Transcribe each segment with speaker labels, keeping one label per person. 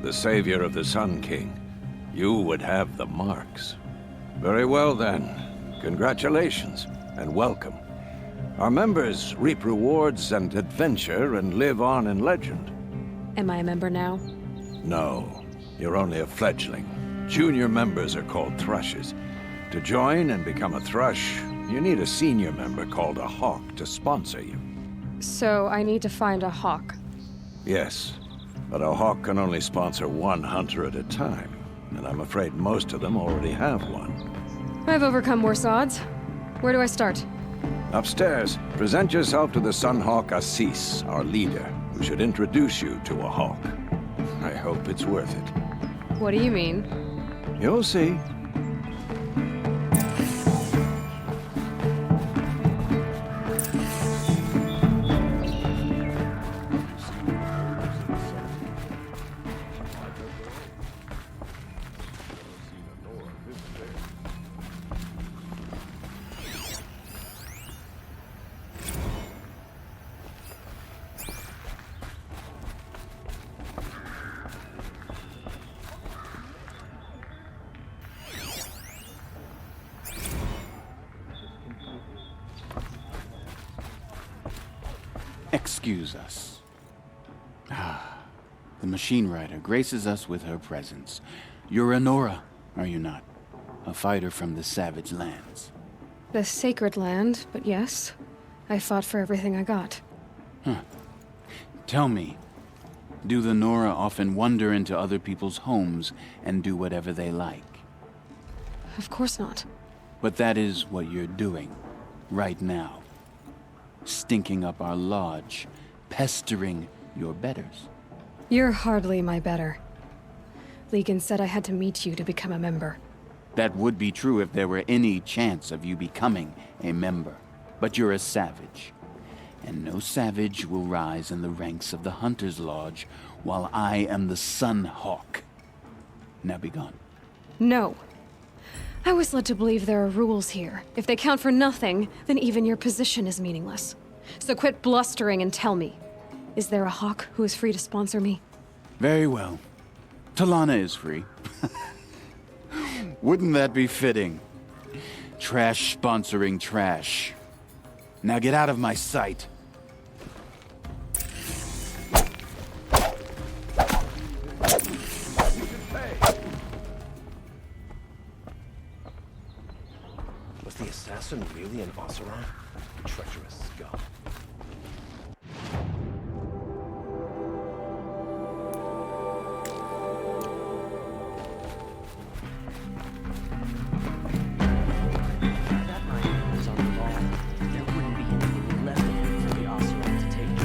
Speaker 1: the savior of the Sun King, you would have the marks. Very well then. Congratulations, and welcome. Our members reap rewards and adventure and live on in legend.
Speaker 2: Am I a member now?
Speaker 1: No, you're only a fledgling. Junior members are called thrushes. To join and become a thrush, you need a senior member called a hawk to sponsor you.
Speaker 2: So I need to find a hawk.
Speaker 1: Yes, but a hawk can only sponsor one hunter at a time, and I'm afraid most of them already have one.
Speaker 2: I've overcome worse odds. Where do I start?
Speaker 1: Upstairs, present yourself to the Sunhawk Assis, our leader, who should introduce you to a hawk. I hope it's worth it.
Speaker 2: What do you mean?
Speaker 1: You'll see.
Speaker 3: Excuse us. The machine rider graces us with her presence. You're a Nora, are you not? A fighter from the savage lands.
Speaker 2: The sacred land, but yes. I fought for everything I got.
Speaker 3: Tell me, do the Nora often wander into other people's homes and do whatever they like?
Speaker 2: Of course not.
Speaker 3: But that is what you're doing, right now. Stinking up our lodge, pestering your betters.
Speaker 2: You're hardly my better. Legan said I had to meet you to become a member.
Speaker 3: That would be true if there were any chance of you becoming a member. But you're a savage. And no savage will rise in the ranks of the Hunter's Lodge while I am the Sun Hawk. Now be gone.
Speaker 2: No. I was led to believe there are rules here. If they count for nothing, then even your position is meaningless. So quit blustering and tell me. Is there a hawk who is free to sponsor me?
Speaker 3: Very well. Talana is free. Wouldn't that be fitting? Trash sponsoring trash. Now get out of my sight.
Speaker 4: Was the assassin really an Oseram? Treacherous scum.
Speaker 5: That mine was on the wall. There wouldn't be anything left of him for the Oseram to take.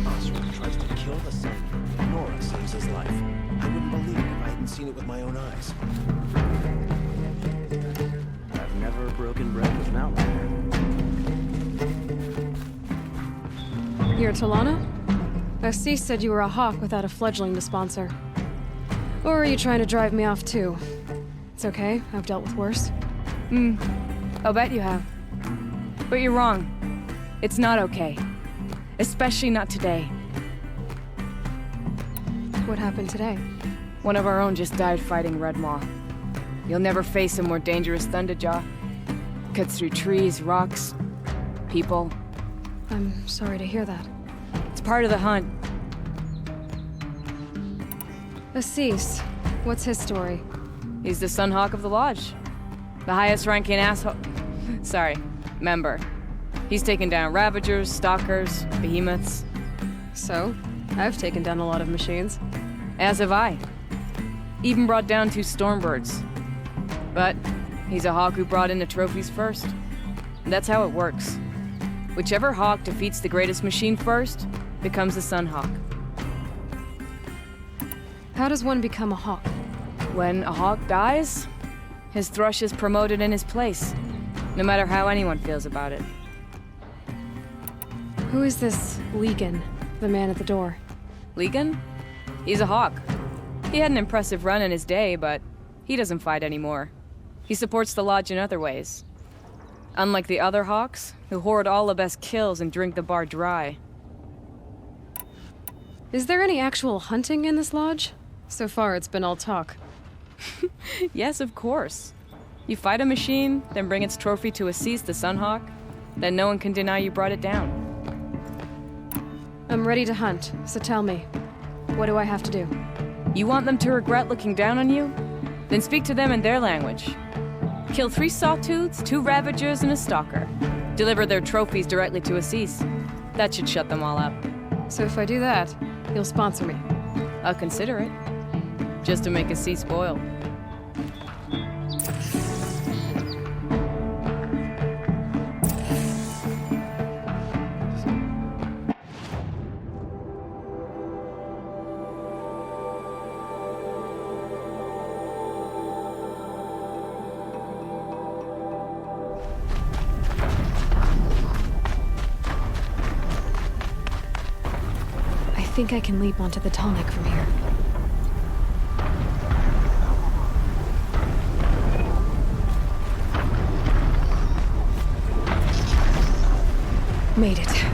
Speaker 4: Oseram tries to kill the sun. Nora saves his life. I wouldn't believe it if I hadn't seen it with my own eyes.
Speaker 5: I've never broken bread with an outlander.
Speaker 2: You're Talana? Assis said you were a hawk without a fledgling to sponsor. Or are you trying to drive me off too? It's okay, I've dealt with worse.
Speaker 6: I'll bet you have. But you're wrong. It's not okay. Especially not today.
Speaker 2: What happened today?
Speaker 6: One of our own just died fighting Red Maw. You'll never face a more dangerous Thunderjaw. Cuts through trees, rocks, people.
Speaker 2: I'm sorry to hear that.
Speaker 6: It's part of the hunt.
Speaker 2: Assis, what's his story?
Speaker 6: He's the Sunhawk of the Lodge. The highest ranking member. He's taken down Ravagers, Stalkers, Behemoths.
Speaker 2: So, I've taken down a lot of machines.
Speaker 6: As have I. Even brought down 2 Stormbirds. But he's a hawk who brought in the trophies first. That's how it works. Whichever hawk defeats the greatest machine first becomes the Sunhawk.
Speaker 2: How does one become a hawk?
Speaker 6: When a hawk dies, his thrush is promoted in his place, no matter how anyone feels about it.
Speaker 2: Who is this Legan, the man at the door?
Speaker 6: Legan? He's a hawk. He had an impressive run in his day, but he doesn't fight anymore. He supports the Lodge in other ways. Unlike the other hawks, who hoard all the best kills and drink the bar dry,
Speaker 2: Is there any actual hunting in this lodge? So far, it's been all talk.
Speaker 6: Yes, of course. You fight a machine, then bring its trophy to Assis the Sunhawk, then no one can deny you brought it down.
Speaker 2: I'm ready to hunt, so tell me, what do I have to do?
Speaker 6: You want them to regret looking down on you? Then speak to them in their language. Kill 3 sawtooths, 2 ravagers, and a stalker. Deliver their trophies directly to Assis. That should shut them all up.
Speaker 2: So if I do that, you'll sponsor me.
Speaker 6: I'll consider it. Just to make Assis spoil.
Speaker 2: I think I can leap onto the tonic from here. Made it.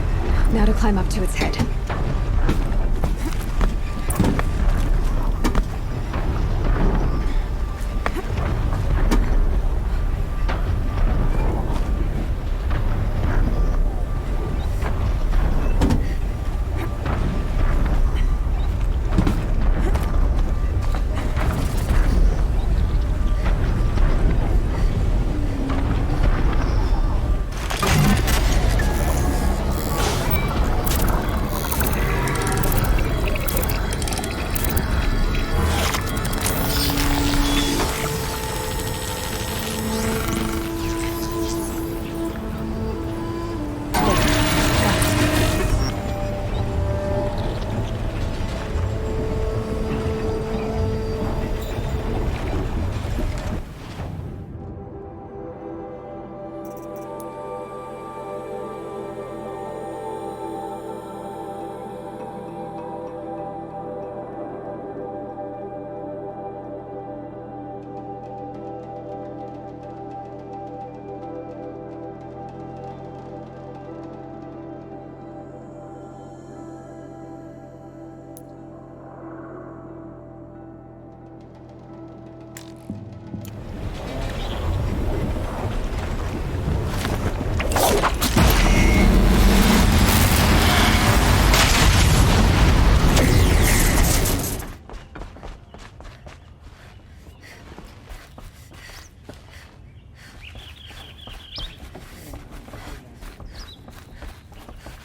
Speaker 2: Now to climb up to its head.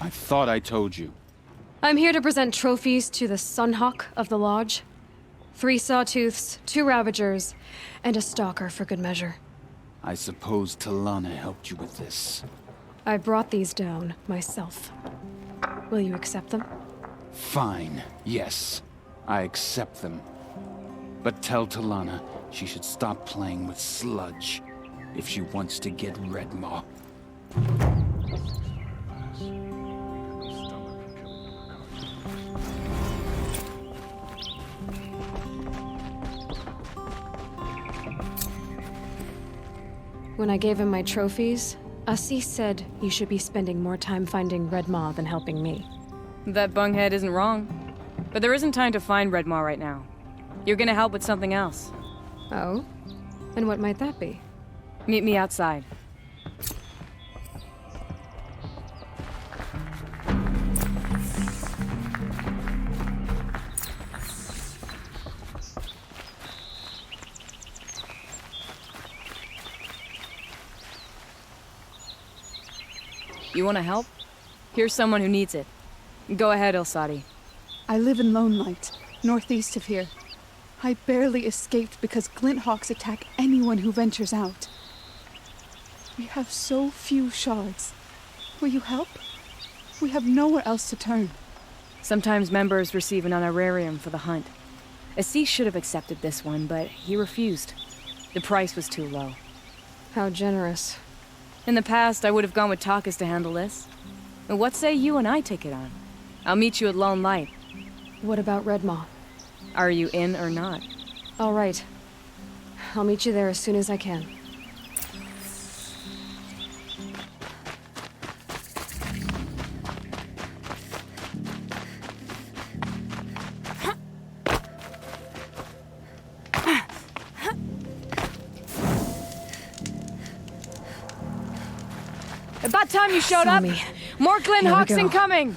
Speaker 3: I thought I told you.
Speaker 2: I'm here to present trophies to the Sunhawk of the Lodge. 3 sawtooths, 2 ravagers, and a stalker for good measure.
Speaker 3: I suppose Talana helped you with this.
Speaker 2: I brought these down myself. Will you accept them?
Speaker 3: Fine, yes. I accept them. But tell Talana she should stop playing with sludge if she wants to get Redmaw.
Speaker 2: When I gave him my trophies, Assis said you should be spending more time finding Redmaw than helping me.
Speaker 6: That bunghead isn't wrong. But there isn't time to find Redmaw right now. You're gonna help with something else.
Speaker 2: Oh? And what might that be?
Speaker 6: Meet me outside. You wanna help? Here's someone who needs it. Go ahead, Elsadi.
Speaker 7: I live in Lone Light, northeast of here. I barely escaped because Glinthawks attack anyone who ventures out. We have so few shards. Will you help? We have nowhere else to turn.
Speaker 6: Sometimes members receive an honorarium for the hunt. Assis should have accepted this one, but he refused. The price was too low.
Speaker 2: How generous.
Speaker 6: In the past, I would have gone with Takas to handle this. But what say you and I take it on? I'll meet you at Lone Light.
Speaker 2: What about Redmaw?
Speaker 6: Are you in or not?
Speaker 2: All right. I'll meet you there as soon as I can.
Speaker 6: About time you showed
Speaker 2: Saw
Speaker 6: up.
Speaker 2: me.
Speaker 6: More Glint
Speaker 2: Here we
Speaker 6: Hawks
Speaker 2: go.
Speaker 6: incoming.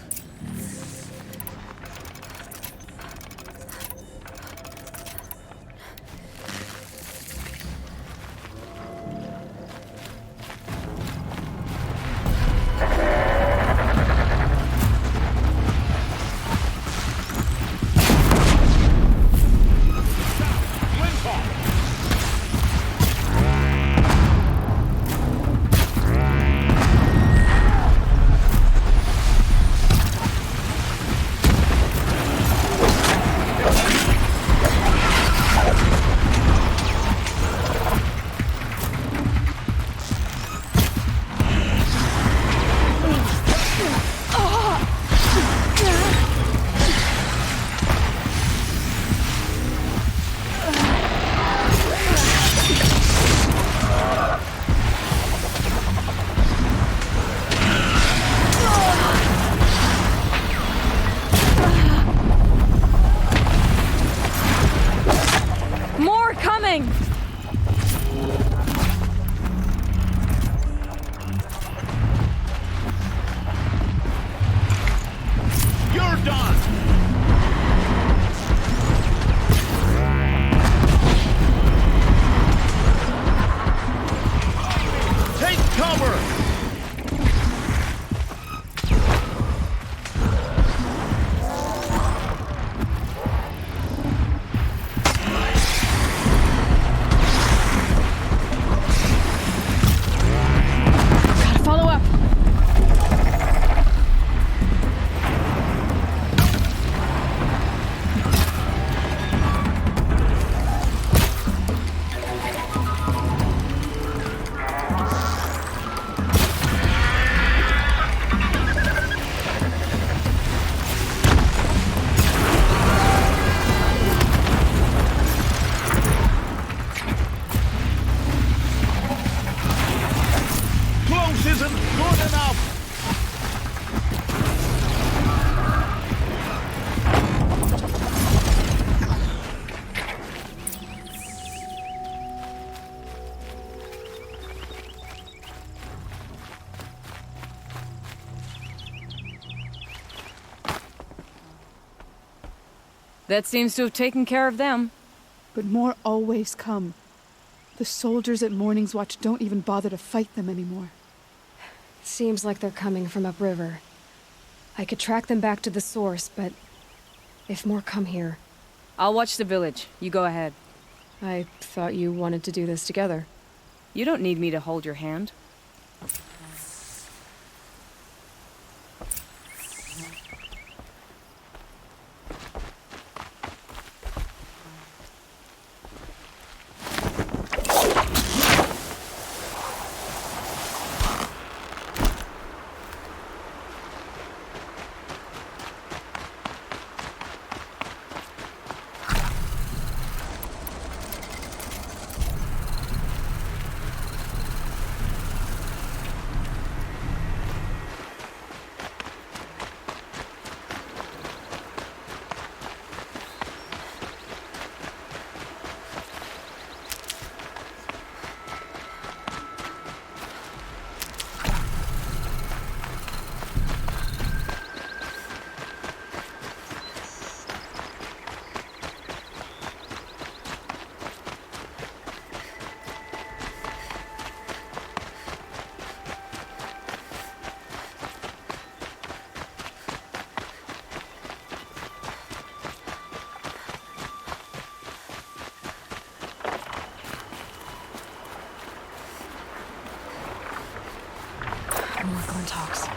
Speaker 6: More coming!
Speaker 3: You're done! Take cover!
Speaker 6: Gotta follow up.
Speaker 3: Close isn't good enough!
Speaker 6: That seems to have taken care of them.
Speaker 7: But more always come. The soldiers at Morning's Watch don't even bother to fight them anymore.
Speaker 2: Seems like they're coming from upriver. I could track them back to the source, but if more come here,
Speaker 6: I'll watch the village. You go ahead.
Speaker 2: I thought you wanted to do this together.
Speaker 6: You don't need me to hold your hand.
Speaker 2: More Glen talks.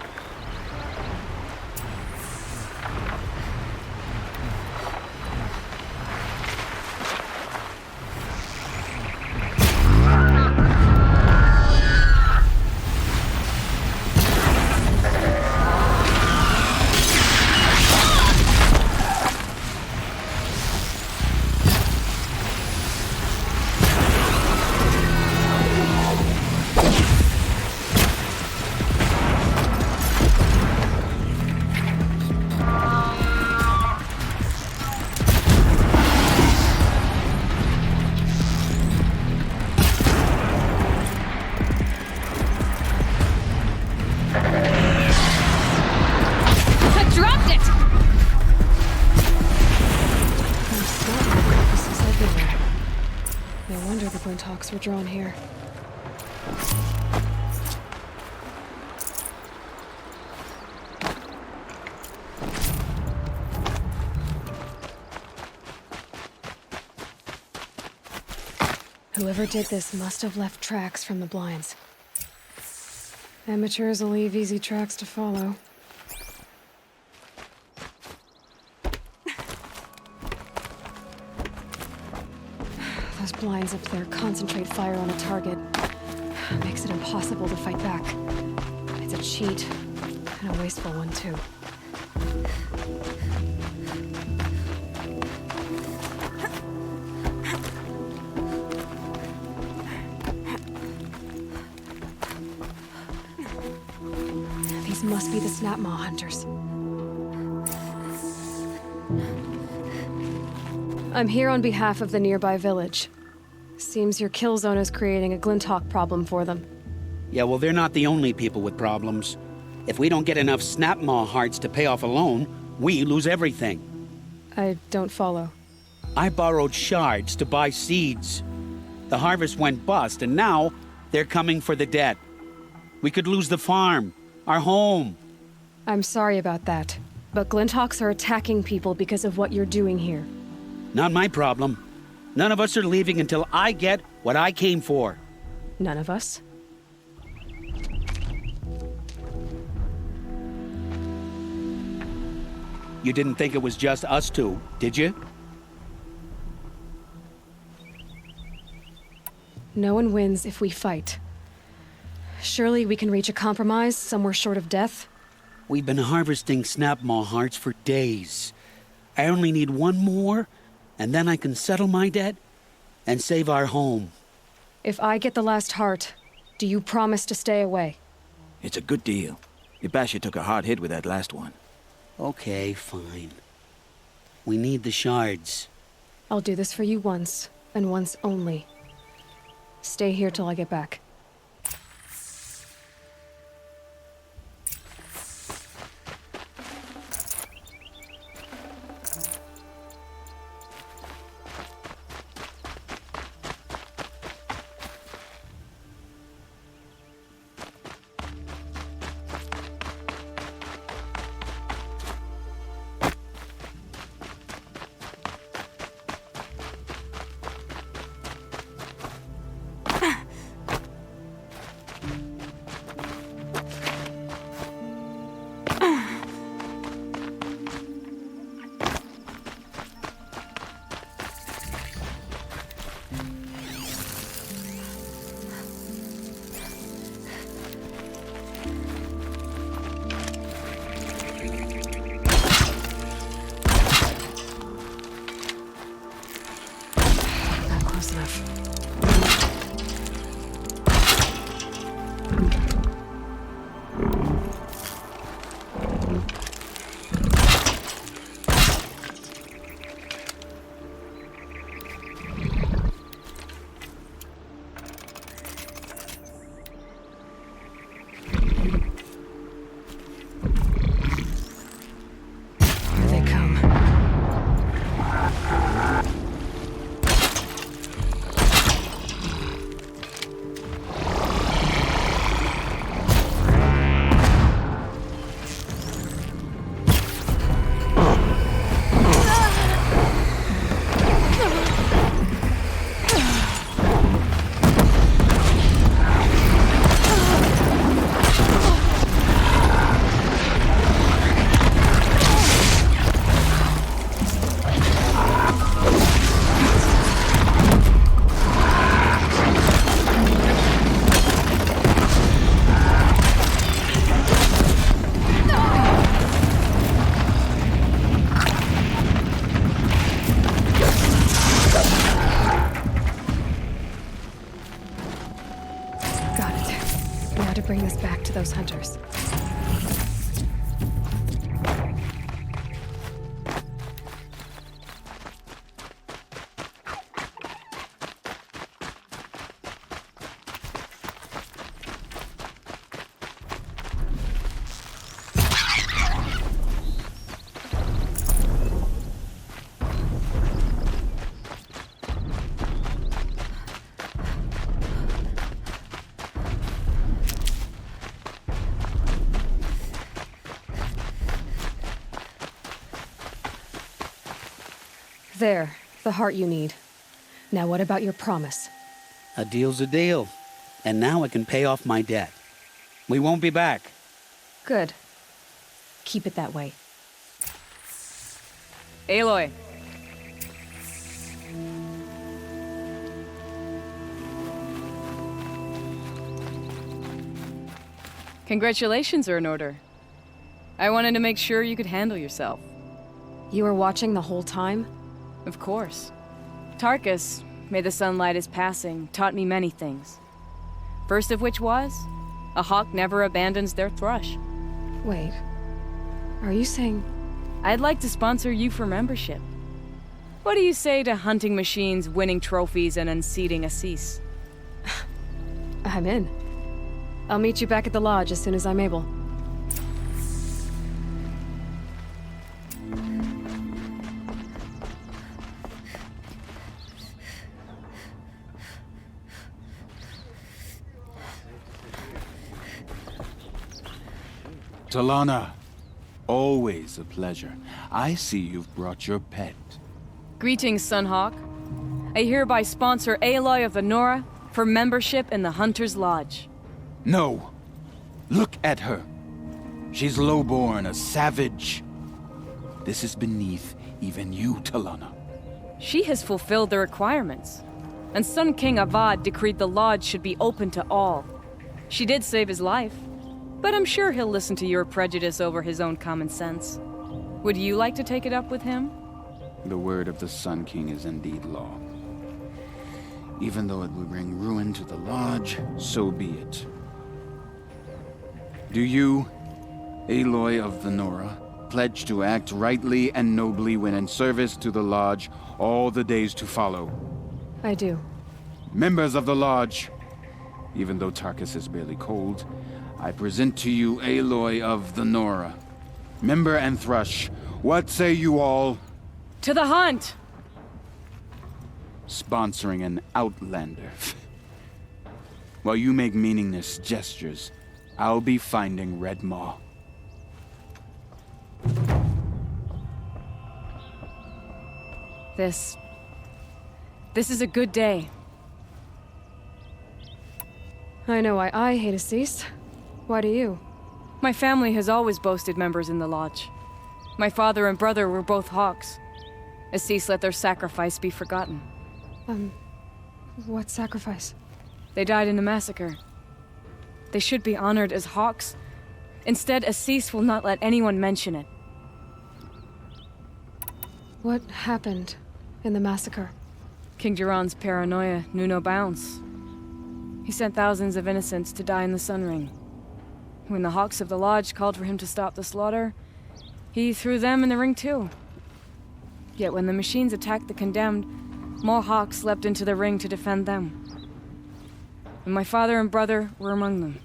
Speaker 2: are drawn here. Whoever did this must have left tracks from the blinds. Amateurs will leave easy tracks to follow. Those blinds up there concentrate fire on a target. Makes it impossible to fight back. It's a cheat, and a wasteful one too. These must be the Snapmaw hunters. I'm here on behalf of the nearby village. Seems your kill zone is creating a Glinthawk problem for them.
Speaker 8: Yeah, well, they're not the only people with problems. If we don't get enough Snapmaw hearts to pay off a loan, we lose everything.
Speaker 2: I don't follow.
Speaker 8: I borrowed shards to buy seeds. The harvest went bust, and now they're coming for the debt. We could lose the farm, our home.
Speaker 2: I'm sorry about that, but Glinthawks are attacking people because of what you're doing here.
Speaker 8: Not my problem. None of us are leaving until I get what I came for.
Speaker 2: None of us?
Speaker 8: You didn't think it was just us two, did you?
Speaker 2: No one wins if we fight. Surely we can reach a compromise somewhere short of death?
Speaker 8: We've been harvesting Snapmaw hearts for days. I only need one more, and then I can settle my debt and save our home.
Speaker 2: If I get the last heart, do you promise to stay away?
Speaker 4: It's a good deal. Ibasha took a hard hit with that last one.
Speaker 8: Okay, fine. We need the shards.
Speaker 2: I'll do this for you once, and once only. Stay here till I get back. There, the heart you need. Now what about your promise?
Speaker 8: A deal's a deal. And now I can pay off my debt. We won't be back.
Speaker 2: Good. Keep it that way.
Speaker 6: Aloy. Congratulations are in order. I wanted to make sure you could handle yourself.
Speaker 2: You were watching the whole time?
Speaker 6: Of course. Tarkus, may the sunlight is passing, taught me many things. First of which was, a hawk never abandons their thrush.
Speaker 2: Wait. Are you saying...
Speaker 6: I'd like to sponsor you for membership. What do you say to hunting machines, winning trophies, and unseating Assis?
Speaker 2: I'm in. I'll meet you back at the lodge as soon as I'm able.
Speaker 3: Talana, always a pleasure. I see you've brought your pet.
Speaker 6: Greetings, Sunhawk. I hereby sponsor Aloy of the Nora for membership in the Hunter's Lodge.
Speaker 3: No. Look at her. She's lowborn, a savage. This is beneath even you, Talana.
Speaker 6: She has fulfilled the requirements. And Sun King Avad decreed the lodge should be open to all. She did save his life. But I'm sure he'll listen to your prejudice over his own common sense. Would you like to take it up with him?
Speaker 3: The word of the Sun King is indeed law. Even though it will bring ruin to the lodge, so be it. Do you, Aloy of the Nora, pledge to act rightly and nobly when in service to the lodge all the days to follow?
Speaker 2: I do.
Speaker 3: Members of the lodge, even though Tarkus is barely cold, I present to you Aloy of the Nora. Member and Thrush, what say you all?
Speaker 6: To the hunt!
Speaker 3: Sponsoring an outlander. While you make meaningless gestures, I'll be finding Red Maw.
Speaker 6: This is a good day.
Speaker 2: I know why I hate Assis. Why do you?
Speaker 6: My family has always boasted members in the lodge. My father and brother were both hawks. Assis let their sacrifice be forgotten.
Speaker 2: What sacrifice?
Speaker 6: They died in a massacre. They should be honored as hawks. Instead, Assis will not let anyone mention it.
Speaker 2: What happened in the massacre?
Speaker 6: King Jiran's paranoia knew no bounds. He sent thousands of innocents to die in the Sun Ring. When the Hawks of the Lodge called for him to stop the slaughter, he threw them in the ring too. Yet when the machines attacked the condemned, more Hawks leapt into the ring to defend them. And my father and brother were among them.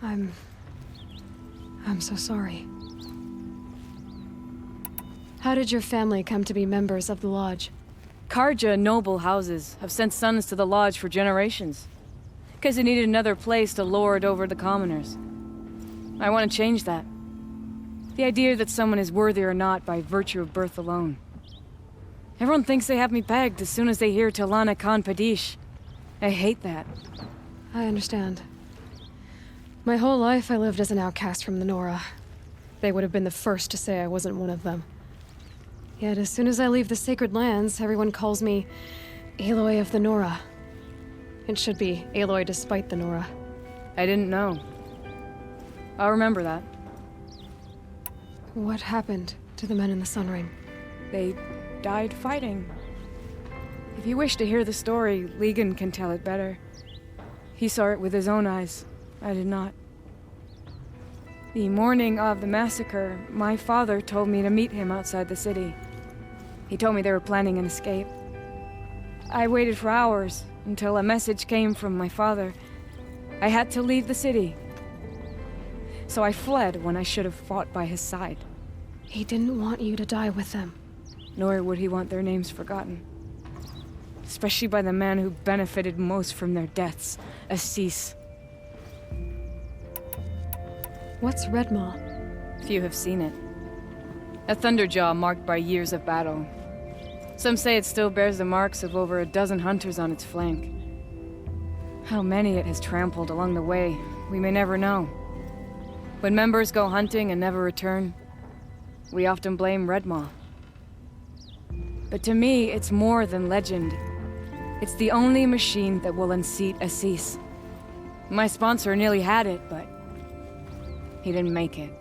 Speaker 2: I'm so sorry. How did your family come to be members of the Lodge?
Speaker 6: Karja noble houses have sent sons to the Lodge for generations. Because they needed another place to lord over the commoners. I want to change that. The idea that someone is worthy or not by virtue of birth alone. Everyone thinks they have me pegged as soon as they hear Talana Khan Padish. I hate that.
Speaker 2: I understand. My whole life I lived as an outcast from the Nora. They would have been the first to say I wasn't one of them. Yet as soon as I leave the sacred lands, everyone calls me Aloy of the Nora. It should be Aloy despite the Nora.
Speaker 6: I didn't know. I'll remember that.
Speaker 2: What happened to the men in the Sun Ring?
Speaker 6: They died fighting. If you wish to hear the story, Legan can tell it better. He saw it with his own eyes. I did not. The morning of the massacre, my father told me to meet him outside the city. He told me they were planning an escape. I waited for hours until a message came from my father. I had to leave the city. So I fled when I should have fought by his side.
Speaker 2: He didn't want you to die with them.
Speaker 6: Nor would he want their names forgotten. Especially by the man who benefited most from their deaths, Assis.
Speaker 2: What's Red Maw?
Speaker 6: Few have seen it. A thunderjaw marked by years of battle. Some say it still bears the marks of over a dozen hunters on its flank. How many it has trampled along the way, we may never know. When members go hunting and never return, we often blame Redmaw. But to me, it's more than legend. It's the only machine that will unseat Assis. My sponsor nearly had it, but he didn't make it.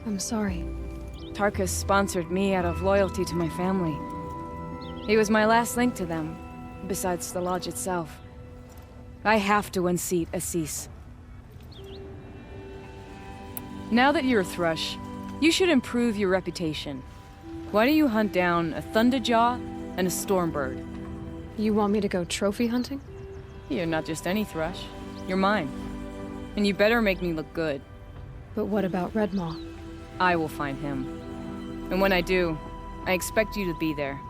Speaker 2: I'm sorry.
Speaker 6: Tarkus sponsored me out of loyalty to my family. He was my last link to them, besides the lodge itself. I have to unseat Assis. Now that you're a Thrush, you should improve your reputation. Why don't you hunt down a Thunderjaw and a Stormbird?
Speaker 2: You want me to go trophy hunting?
Speaker 6: You're not just any Thrush. You're mine. And you better make me look good.
Speaker 2: But what about Redmaw?
Speaker 6: I will find him. And when I do, I expect you to be there.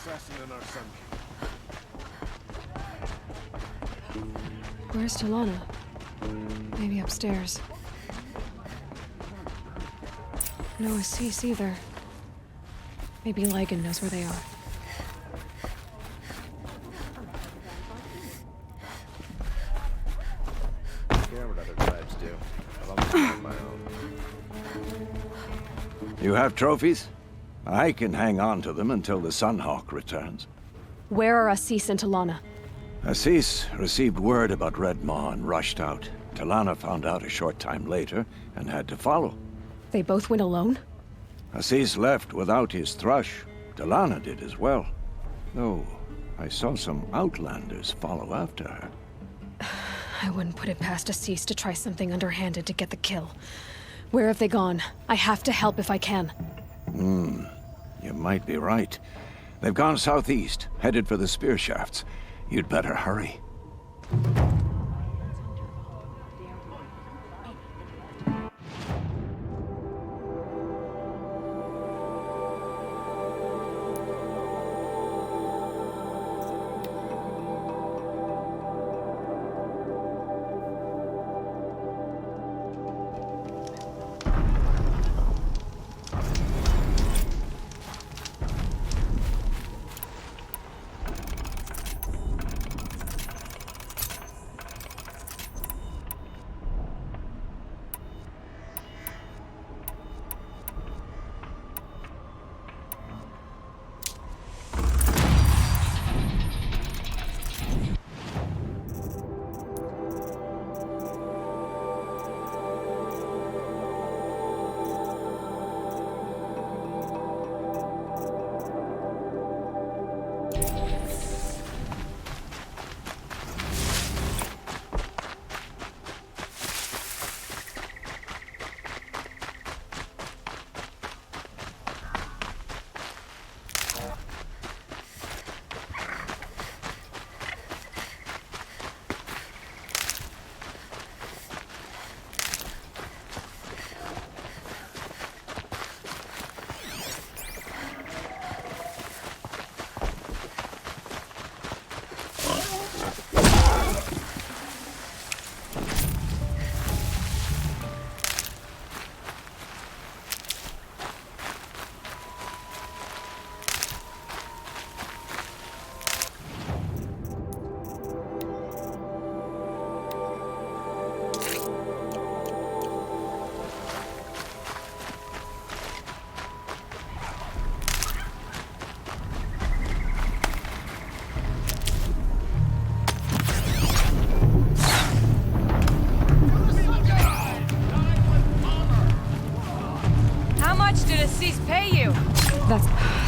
Speaker 4: assassin in our Sun King.
Speaker 2: Where's Talana? Maybe upstairs. No Assis either. Maybe Ligon knows where they are.
Speaker 4: I care what other tribes do. I'll always find my own.
Speaker 1: You have trophies? I can hang on to them until the Sunhawk returns.
Speaker 2: Where are Assis and Talana?
Speaker 1: Assis received word about Red Maw and rushed out. Talana found out a short time later and had to follow.
Speaker 2: They both went alone?
Speaker 1: Assis left without his thrush. Talana did as well. Though, I saw some Outlanders follow after her.
Speaker 2: I wouldn't put it past Assis to try something underhanded to get the kill. Where have they gone? I have to help if I can.
Speaker 1: You might be right. They've gone southeast, headed for the spear shafts. You'd better hurry.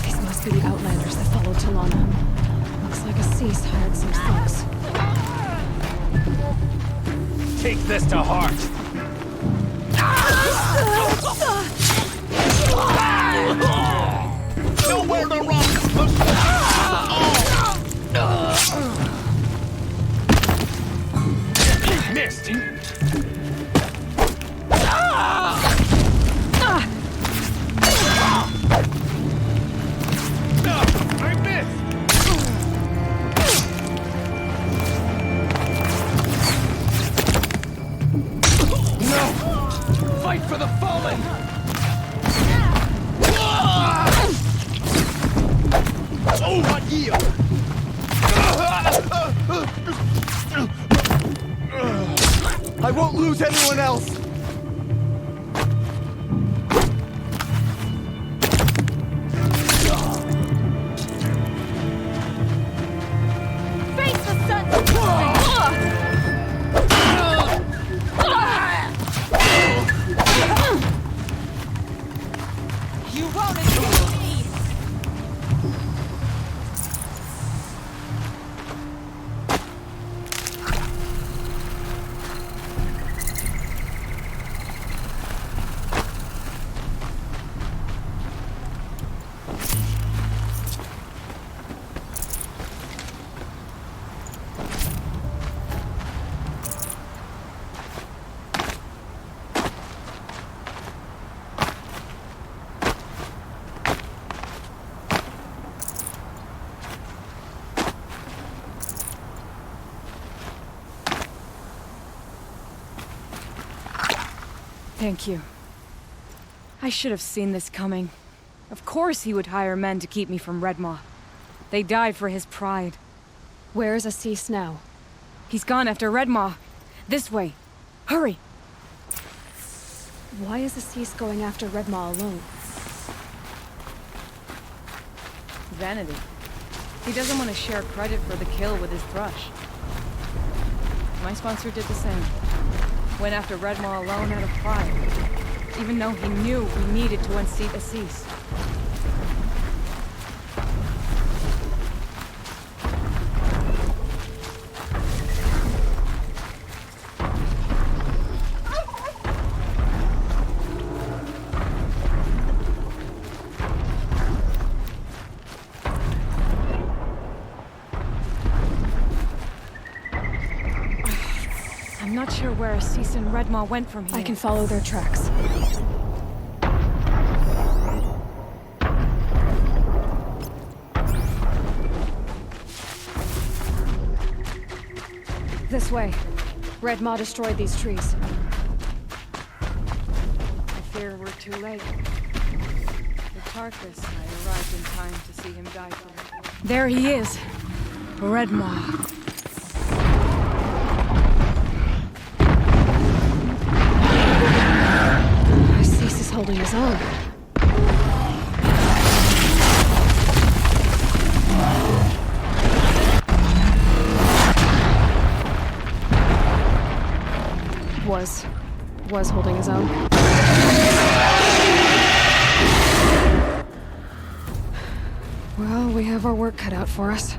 Speaker 2: These must be the Outlanders that followed Talana. Looks like Assis hired some thugs.
Speaker 4: Take this to heart! Nowhere to run! Missed! Fight for the fallen! Oh, what yield! I won't lose anyone else!
Speaker 2: Face the sun!
Speaker 6: You won't escape me! Thank you. I should have seen this coming. Of course he would hire men to keep me from Redmaw. They died for his pride.
Speaker 2: Where is Assis now?
Speaker 6: He's gone after Redmaw. This way. Hurry!
Speaker 2: Why is Assis going after Redmaw alone?
Speaker 6: Vanity. He doesn't want to share credit for the kill with his thrush. My sponsor did the same. Went after Redmaw alone out of pride. Even though he knew we needed to unseat Assis. I'm not sure where Assis and Redmaw went from here.
Speaker 2: I can follow their tracks. This way. Redmaw destroyed these trees.
Speaker 6: I fear we're too late. Regardless, I arrived in time to see him die for it. There he is. Redmaw.
Speaker 2: Assis is holding his own. Was holding his own. Well, we have our work cut out for us.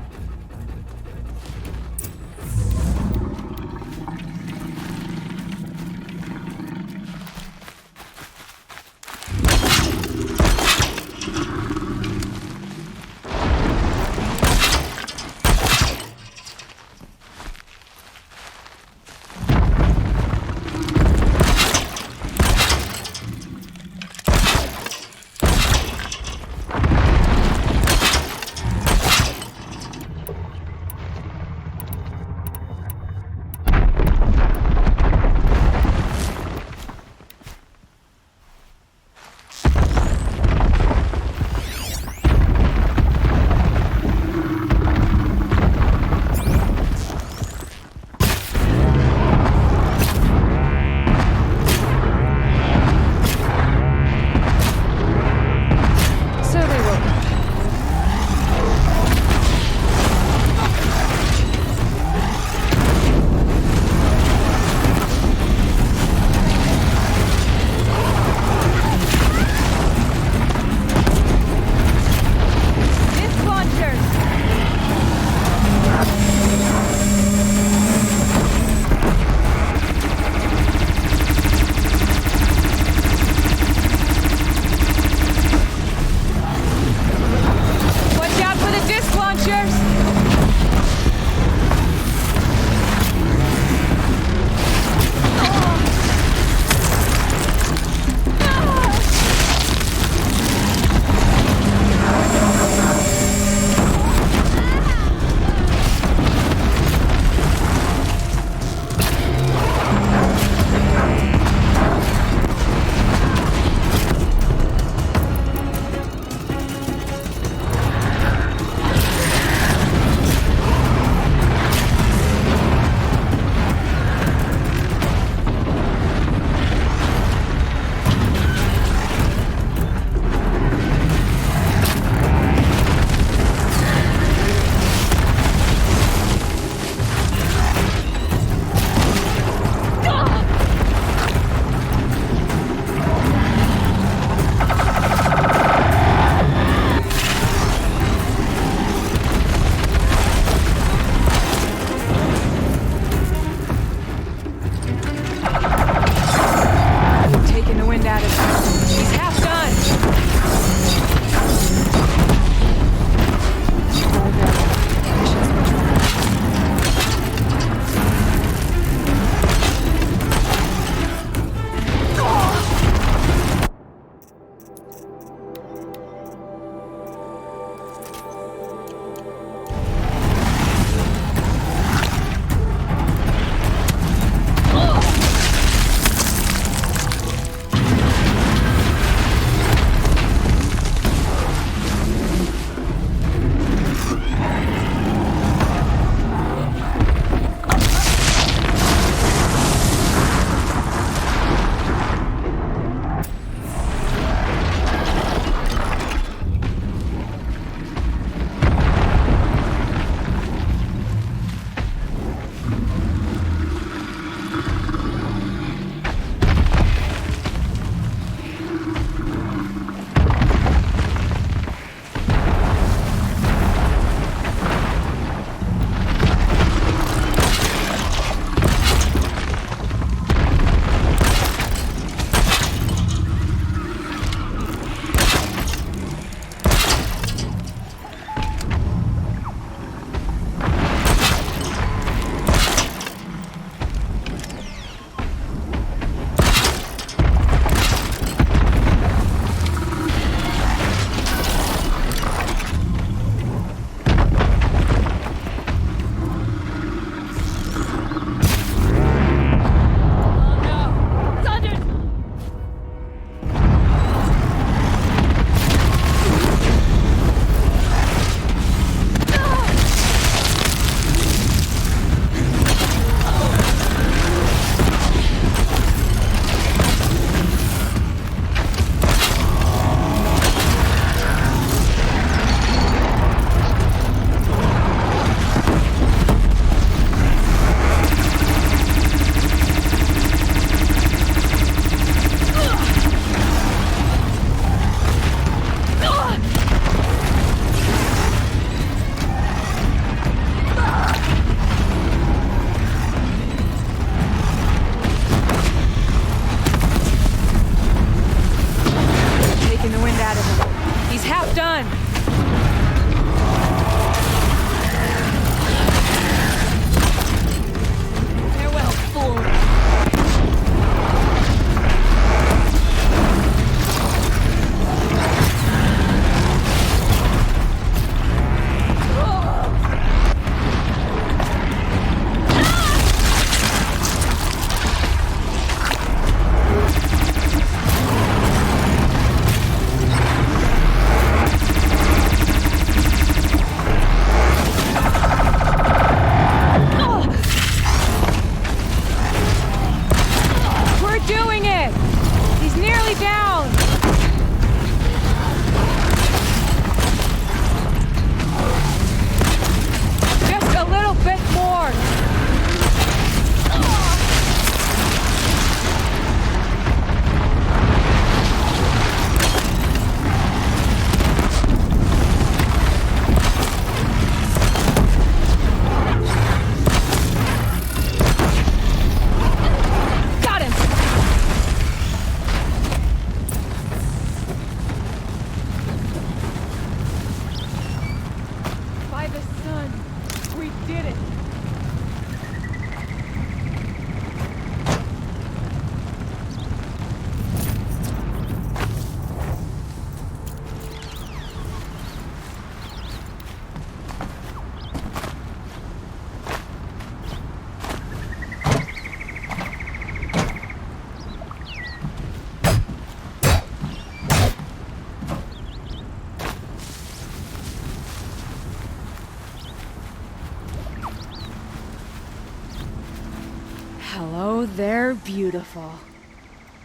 Speaker 6: they're beautiful.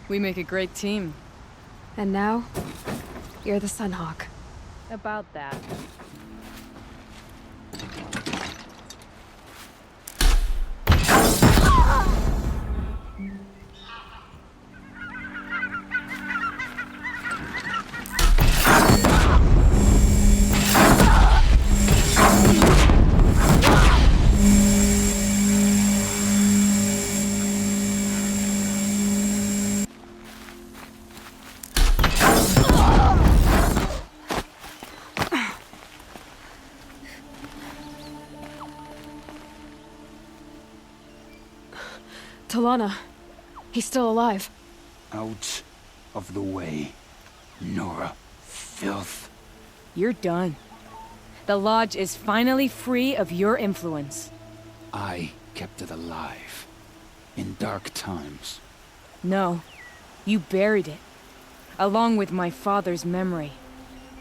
Speaker 6: We make a great team.
Speaker 2: And now, you're the Sunhawk.
Speaker 6: About that.
Speaker 2: Talana. He's still alive.
Speaker 3: Out of the way, Nora. Filth.
Speaker 6: You're done. The Lodge is finally free of your influence.
Speaker 3: I kept it alive. In dark times.
Speaker 6: No. You buried it. Along with my father's memory.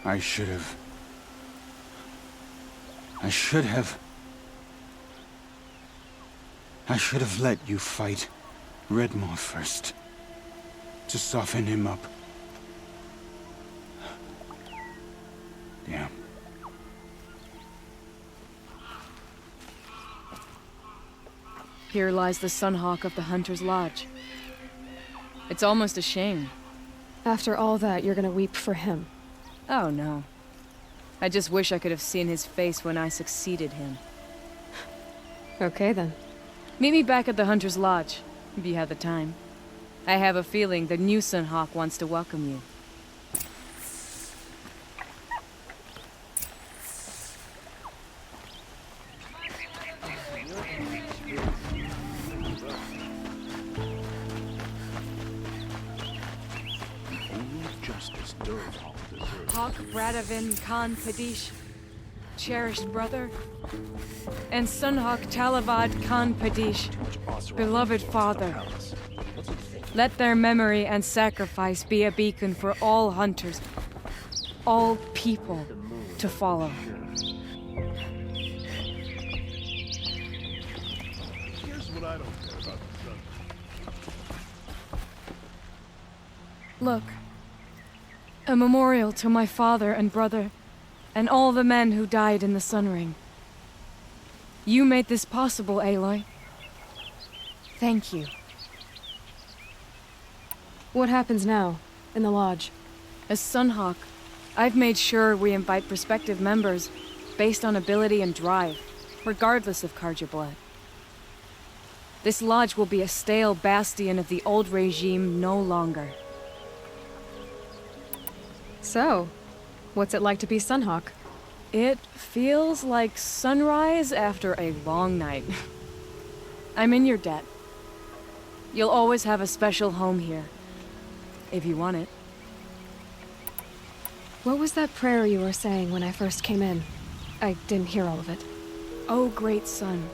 Speaker 3: I should have let you fight Redmaw first. To soften him up. Damn.
Speaker 6: Here lies the Sunhawk of the Hunter's Lodge. It's almost a shame.
Speaker 2: After all that, you're gonna weep for him.
Speaker 6: Oh no. I just wish I could have seen his face when I succeeded him.
Speaker 2: Okay then.
Speaker 6: Meet me back at the Hunter's Lodge, if you have the time. I have a feeling the new Sunhawk wants to welcome you. Hawk Bradavin Khan Padish, cherished brother, and Sunhawk Talavad Khan Padish, beloved father. Let their memory and sacrifice be a beacon for all hunters, all people to follow.
Speaker 9: Here's what I don't care about the sun.
Speaker 6: Look. A memorial to my father and brother, and all the men who died in the Sun Ring. You made this possible, Aloy. Thank you.
Speaker 2: What happens now, in the Lodge?
Speaker 6: As Sunhawk, I've made sure we invite prospective members based on ability and drive, regardless of Karja blood. This Lodge will be a stale bastion of the old regime no longer.
Speaker 2: So, what's it like to be Sunhawk?
Speaker 6: It feels like sunrise after a long night. I'm in your debt. You'll always have a special home here, if you want it.
Speaker 2: What was that prayer you were saying when I first came in? I didn't hear all of it.
Speaker 6: O great sun,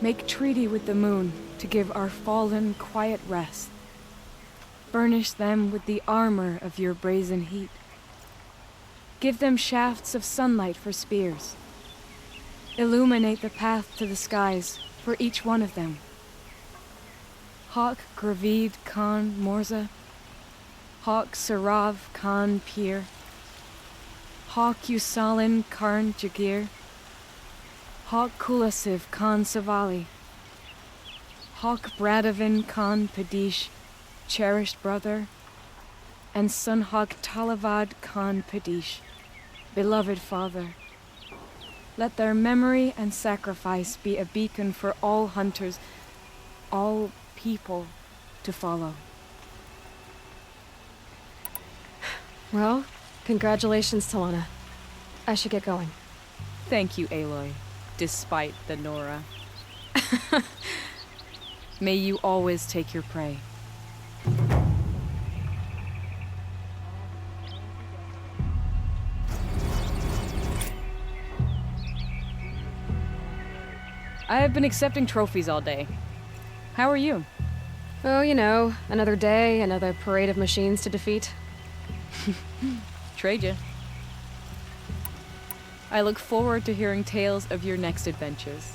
Speaker 6: make treaty with the moon to give our fallen quiet rest. Furnish them with the armor of your brazen heat. Give them shafts of sunlight for spears. Illuminate the path to the skies for each one of them. Hawk Gravid Khan Morza, Hawk Sarav Khan Pir, Hawk Usalin Karn Jagir, Hawk Kulasiv Khan Savali, Hawk Bradavin Khan Padish, cherished brother, and Sunhawk Talavad Khan Padish, beloved father. Let their memory and sacrifice be a beacon for all hunters, all people to follow.
Speaker 2: Well, congratulations, Talana. I should get going.
Speaker 6: Thank you, Aloy, despite the Nora. May you always take your prey. I have been accepting trophies all day. How are you?
Speaker 2: Oh, you know, another day, another parade of machines to defeat.
Speaker 6: Trade ya. I look forward to hearing tales of your next adventures.